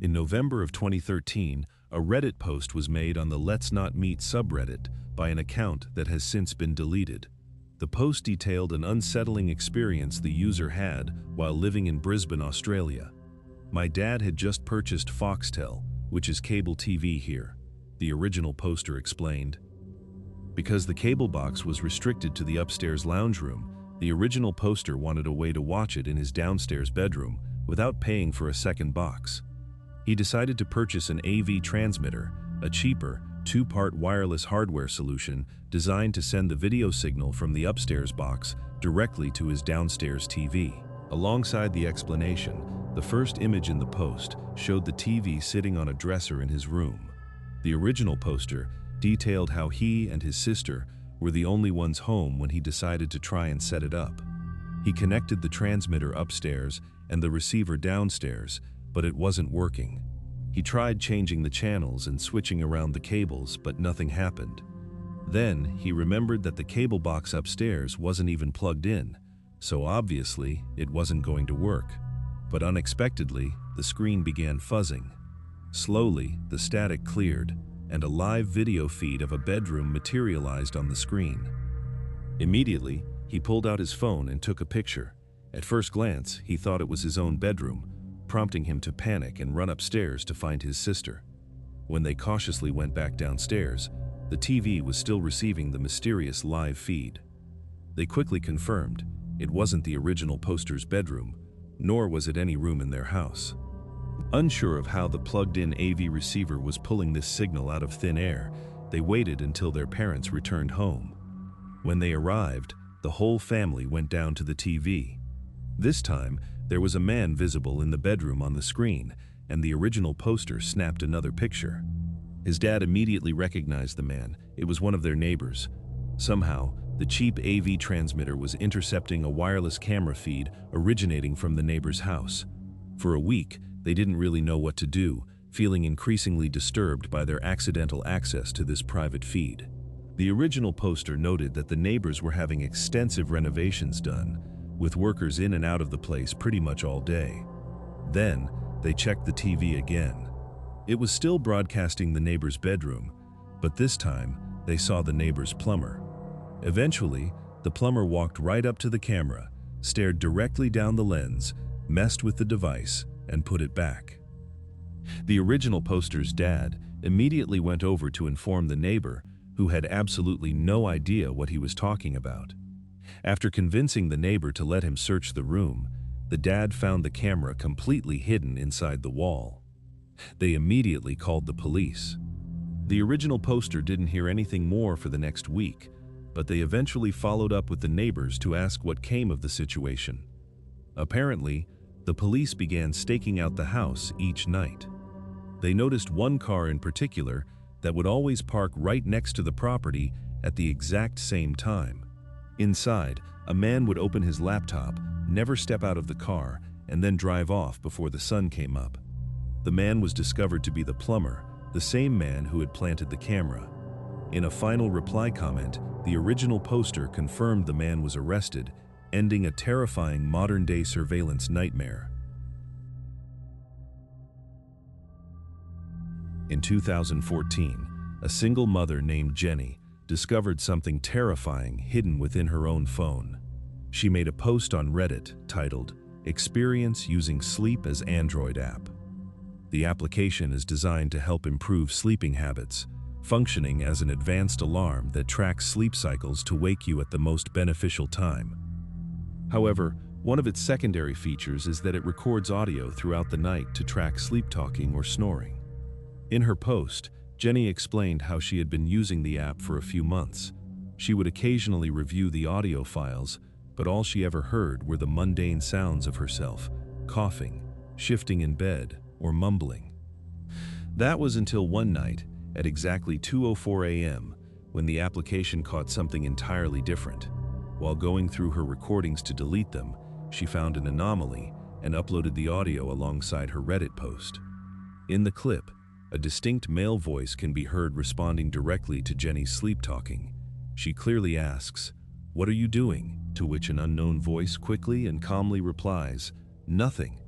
In November of 2013, a Reddit post was made on the Let's Not Meet subreddit by an account that has since been deleted. The post detailed an unsettling experience the user had while living in Brisbane, Australia. "My dad had just purchased Foxtel, which is cable TV here," the original poster explained. Because the cable box was restricted to the upstairs lounge room, the original poster wanted a way to watch it in his downstairs bedroom without paying for a second box. He decided to purchase an AV transmitter, a cheaper, two-part wireless hardware solution designed to send the video signal from the upstairs box directly to his downstairs TV. Alongside the explanation, the first image in the post showed the TV sitting on a dresser in his room. The original poster detailed how he and his sister were the only ones home when he decided to try and set it up. He connected the transmitter upstairs and the receiver downstairs, but it wasn't working. He tried changing the channels and switching around the cables, but nothing happened. Then he remembered that the cable box upstairs wasn't even plugged in, so obviously it wasn't going to work. But unexpectedly, the screen began fuzzing. Slowly, the static cleared, and a live video feed of a bedroom materialized on the screen. Immediately, he pulled out his phone and took a picture. At first glance, he thought it was his own bedroom, prompting him to panic and run upstairs to find his sister. When they cautiously went back downstairs, the TV was still receiving the mysterious live feed. They quickly confirmed it wasn't the original poster's bedroom, nor was it any room in their house. Unsure of how the plugged-in AV receiver was pulling this signal out of thin air, they waited until their parents returned home. When they arrived, the whole family went down to the TV. This time, there was a man visible in the bedroom on the screen, and the original poster snapped another picture. His dad immediately recognized the man. It was one of their neighbors. Somehow, the cheap AV transmitter was intercepting a wireless camera feed originating from the neighbor's house. For a week, they didn't really know what to do, feeling increasingly disturbed by their accidental access to this private feed. The original poster noted that the neighbors were having extensive renovations done, with workers in and out of the place pretty much all day. Then, they checked the TV again. It was still broadcasting the neighbor's bedroom, but this time, they saw the neighbor's plumber. Eventually, the plumber walked right up to the camera, stared directly down the lens, messed with the device, and put it back. The original poster's dad immediately went over to inform the neighbor, who had absolutely no idea what he was talking about. After convincing the neighbor to let him search the room, the dad found the camera completely hidden inside the wall. They immediately called the police. The original poster didn't hear anything more for the next week, but they eventually followed up with the neighbors to ask what came of the situation. Apparently, the police began staking out the house each night. They noticed one car in particular that would always park right next to the property at the exact same time. Inside, a man would open his laptop, never step out of the car, and then drive off before the sun came up. The man was discovered to be the plumber, the same man who had planted the camera. In a final reply comment, the original poster confirmed the man was arrested, ending a terrifying modern-day surveillance nightmare. In 2014, a single mother named Jenny discovered something terrifying hidden within her own phone. She made a post on Reddit titled, "Experience Using Sleep as Android App." The application is designed to help improve sleeping habits, functioning as an advanced alarm that tracks sleep cycles to wake you at the most beneficial time. However, one of its secondary features is that it records audio throughout the night to track sleep talking or snoring. In her post, Jenny explained how she had been using the app for a few months. She would occasionally review the audio files, but all she ever heard were the mundane sounds of herself, coughing, shifting in bed, or mumbling. That was until one night, at exactly 2:04 a.m., when the application caught something entirely different. While going through her recordings to delete them, she found an anomaly and uploaded the audio alongside her Reddit post. In the clip, a distinct male voice can be heard responding directly to Jenny's sleep talking. She clearly asks, "What are you doing?" To which an unknown voice quickly and calmly replies, "Nothing."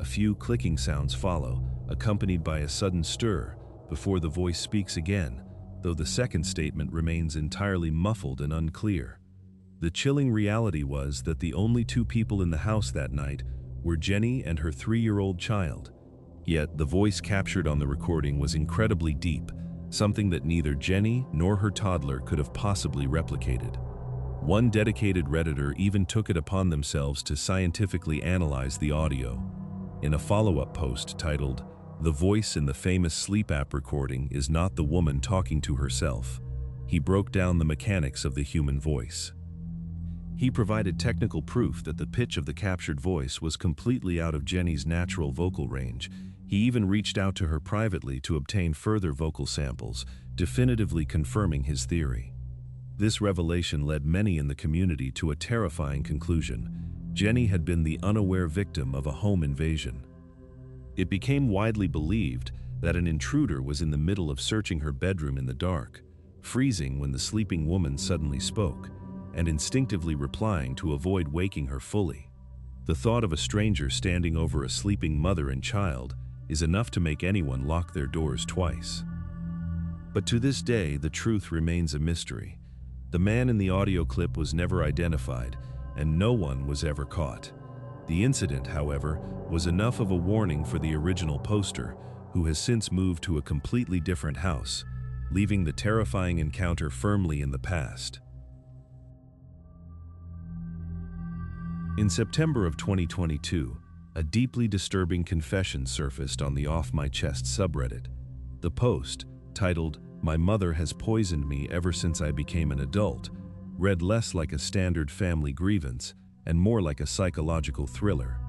A few clicking sounds follow, accompanied by a sudden stir, before the voice speaks again, though the second statement remains entirely muffled and unclear. The chilling reality was that the only two people in the house that night were Jenny and her 3-year-old child. Yet the voice captured on the recording was incredibly deep, something that neither Jenny nor her toddler could have possibly replicated. One dedicated Redditor even took it upon themselves to scientifically analyze the audio. In a follow-up post titled, "The voice in the famous sleep app recording is not the woman talking to herself," he broke down the mechanics of the human voice. He provided technical proof that the pitch of the captured voice was completely out of Jenny's natural vocal range. He even reached out to her privately to obtain further vocal samples, definitively confirming his theory. This revelation led many in the community to a terrifying conclusion. Jenny had been the unaware victim of a home invasion. It became widely believed that an intruder was in the middle of searching her bedroom in the dark, freezing when the sleeping woman suddenly spoke, and instinctively replying to avoid waking her fully. The thought of a stranger standing over a sleeping mother and child is enough to make anyone lock their doors twice. But to this day, the truth remains a mystery. The man in the audio clip was never identified, and no one was ever caught. The incident, however, was enough of a warning for the original poster, who has since moved to a completely different house, leaving the terrifying encounter firmly in the past. In September of 2022, a deeply disturbing confession surfaced on the Off My Chest subreddit. The post, titled, "My mother has poisoned me ever since I became an adult," read less like a standard family grievance and more like a psychological thriller.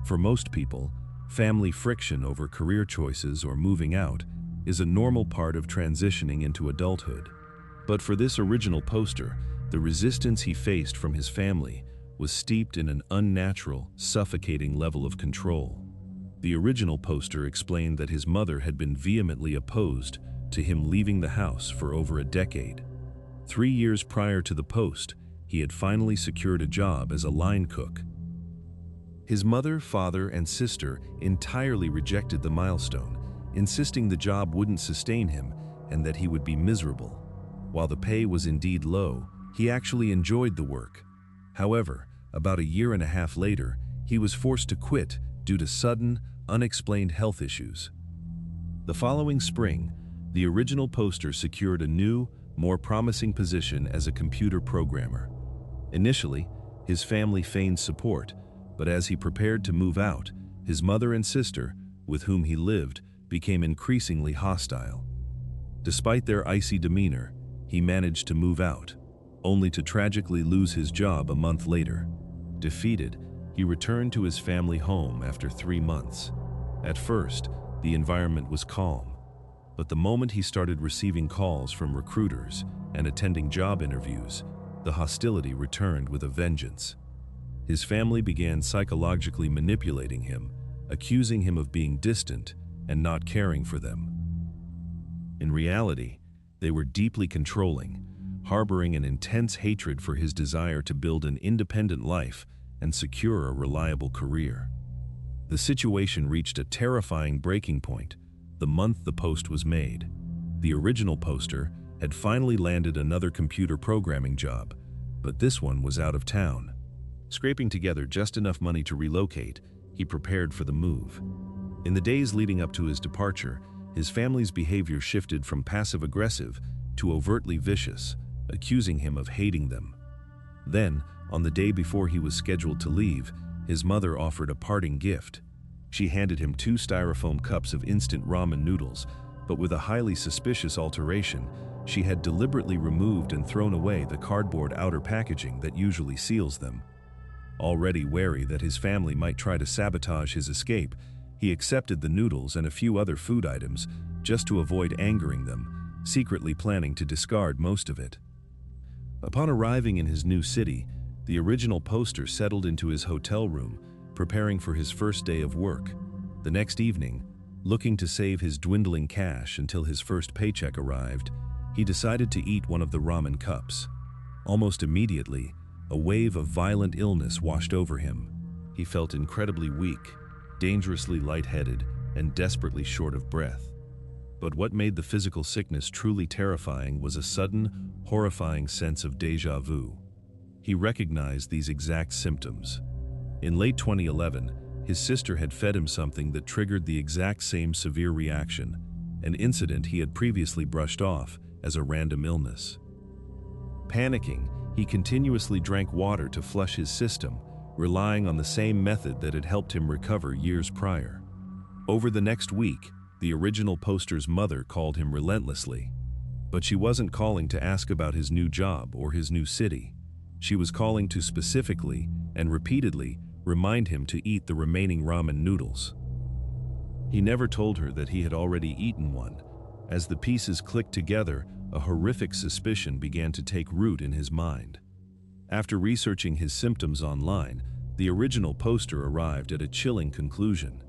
For most people, family friction over career choices or moving out is a normal part of transitioning into adulthood. But for this original poster, the resistance he faced from his family was steeped in an unnatural, suffocating level of control. The original poster explained that his mother had been vehemently opposed to him leaving the house for over a decade. 3 years prior to the post, he had finally secured a job as a line cook. His mother, father, and sister entirely rejected the milestone, insisting the job wouldn't sustain him and that he would be miserable. While the pay was indeed low, he actually enjoyed the work. However, about a year and a half later, he was forced to quit due to sudden, unexplained health issues. The following spring, the original poster secured a new, more promising position as a computer programmer. Initially, his family feigned support, but as he prepared to move out, his mother and sister, with whom he lived, became increasingly hostile. Despite their icy demeanor, he managed to move out, only to tragically lose his job a month later. Defeated, he returned to his family home after 3 months. At first, the environment was calm, but the moment he started receiving calls from recruiters and attending job interviews, the hostility returned with a vengeance. His family began psychologically manipulating him, accusing him of being distant and not caring for them. In reality, they were deeply controlling, harboring an intense hatred for his desire to build an independent life and secure a reliable career. The situation reached a terrifying breaking point the month the post was made. The original poster had finally landed another computer programming job, but this one was out of town. Scraping together just enough money to relocate, he prepared for the move. In the days leading up to his departure, his family's behavior shifted from passive-aggressive to overtly vicious, accusing him of hating them. Then, on the day before he was scheduled to leave, his mother offered a parting gift. She handed him 2 styrofoam cups of instant ramen noodles, but with a highly suspicious alteration, she had deliberately removed and thrown away the cardboard outer packaging that usually seals them. Already wary that his family might try to sabotage his escape, he accepted the noodles and a few other food items just to avoid angering them, secretly planning to discard most of it. Upon arriving in his new city, the original poster settled into his hotel room, preparing for his first day of work. The next evening, looking to save his dwindling cash until his first paycheck arrived, he decided to eat one of the ramen cups. Almost immediately, a wave of violent illness washed over him. He felt incredibly weak, dangerously lightheaded, and desperately short of breath. But what made the physical sickness truly terrifying was a sudden, horrifying sense of déjà vu. He recognized these exact symptoms. In late 2011, his sister had fed him something that triggered the exact same severe reaction, an incident he had previously brushed off as a random illness. Panicking, he continuously drank water to flush his system, relying on the same method that had helped him recover years prior. Over the next week, the original poster's mother called him relentlessly. But she wasn't calling to ask about his new job or his new city. She was calling to specifically and repeatedly remind him to eat the remaining ramen noodles. He never told her that he had already eaten one. As the pieces clicked together, a horrific suspicion began to take root in his mind. After researching his symptoms online, the original poster arrived at a chilling conclusion.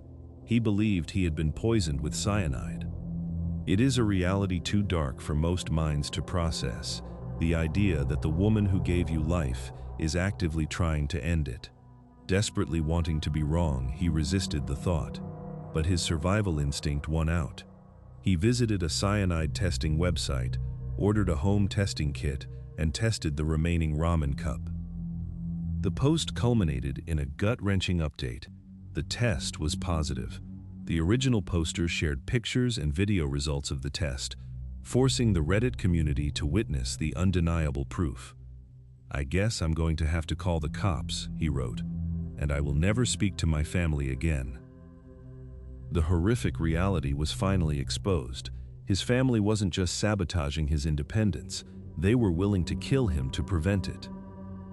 He believed he had been poisoned with cyanide. It is a reality too dark for most minds to process, the idea that the woman who gave you life is actively trying to end it. Desperately wanting to be wrong, he resisted the thought. But his survival instinct won out. He visited a cyanide testing website, ordered a home testing kit, and tested the remaining ramen cup. The post culminated in a gut-wrenching update. The test was positive. The original poster shared pictures and video results of the test, forcing the Reddit community to witness the undeniable proof. "I guess I'm going to have to call the cops," he wrote, "and I will never speak to my family again." The horrific reality was finally exposed. His family wasn't just sabotaging his independence, they were willing to kill him to prevent it.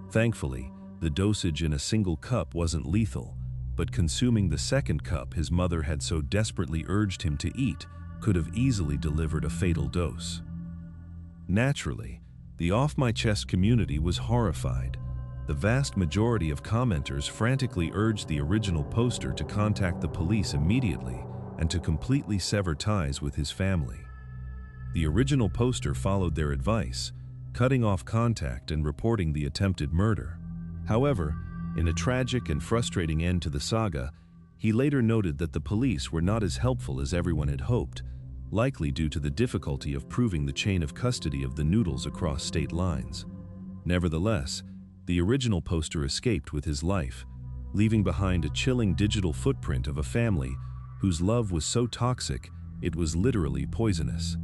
Thankfully, the dosage in a single cup wasn't lethal, but consuming the second cup his mother had so desperately urged him to eat could have easily delivered a fatal dose. Naturally, the Off My Chest community was horrified. The vast majority of commenters frantically urged the original poster to contact the police immediately and to completely sever ties with his family. The original poster followed their advice, cutting off contact and reporting the attempted murder. However, in a tragic and frustrating end to the saga, he later noted that the police were not as helpful as everyone had hoped, likely due to the difficulty of proving the chain of custody of the noodles across state lines. Nevertheless, the original poster escaped with his life, leaving behind a chilling digital footprint of a family whose love was so toxic it was literally poisonous.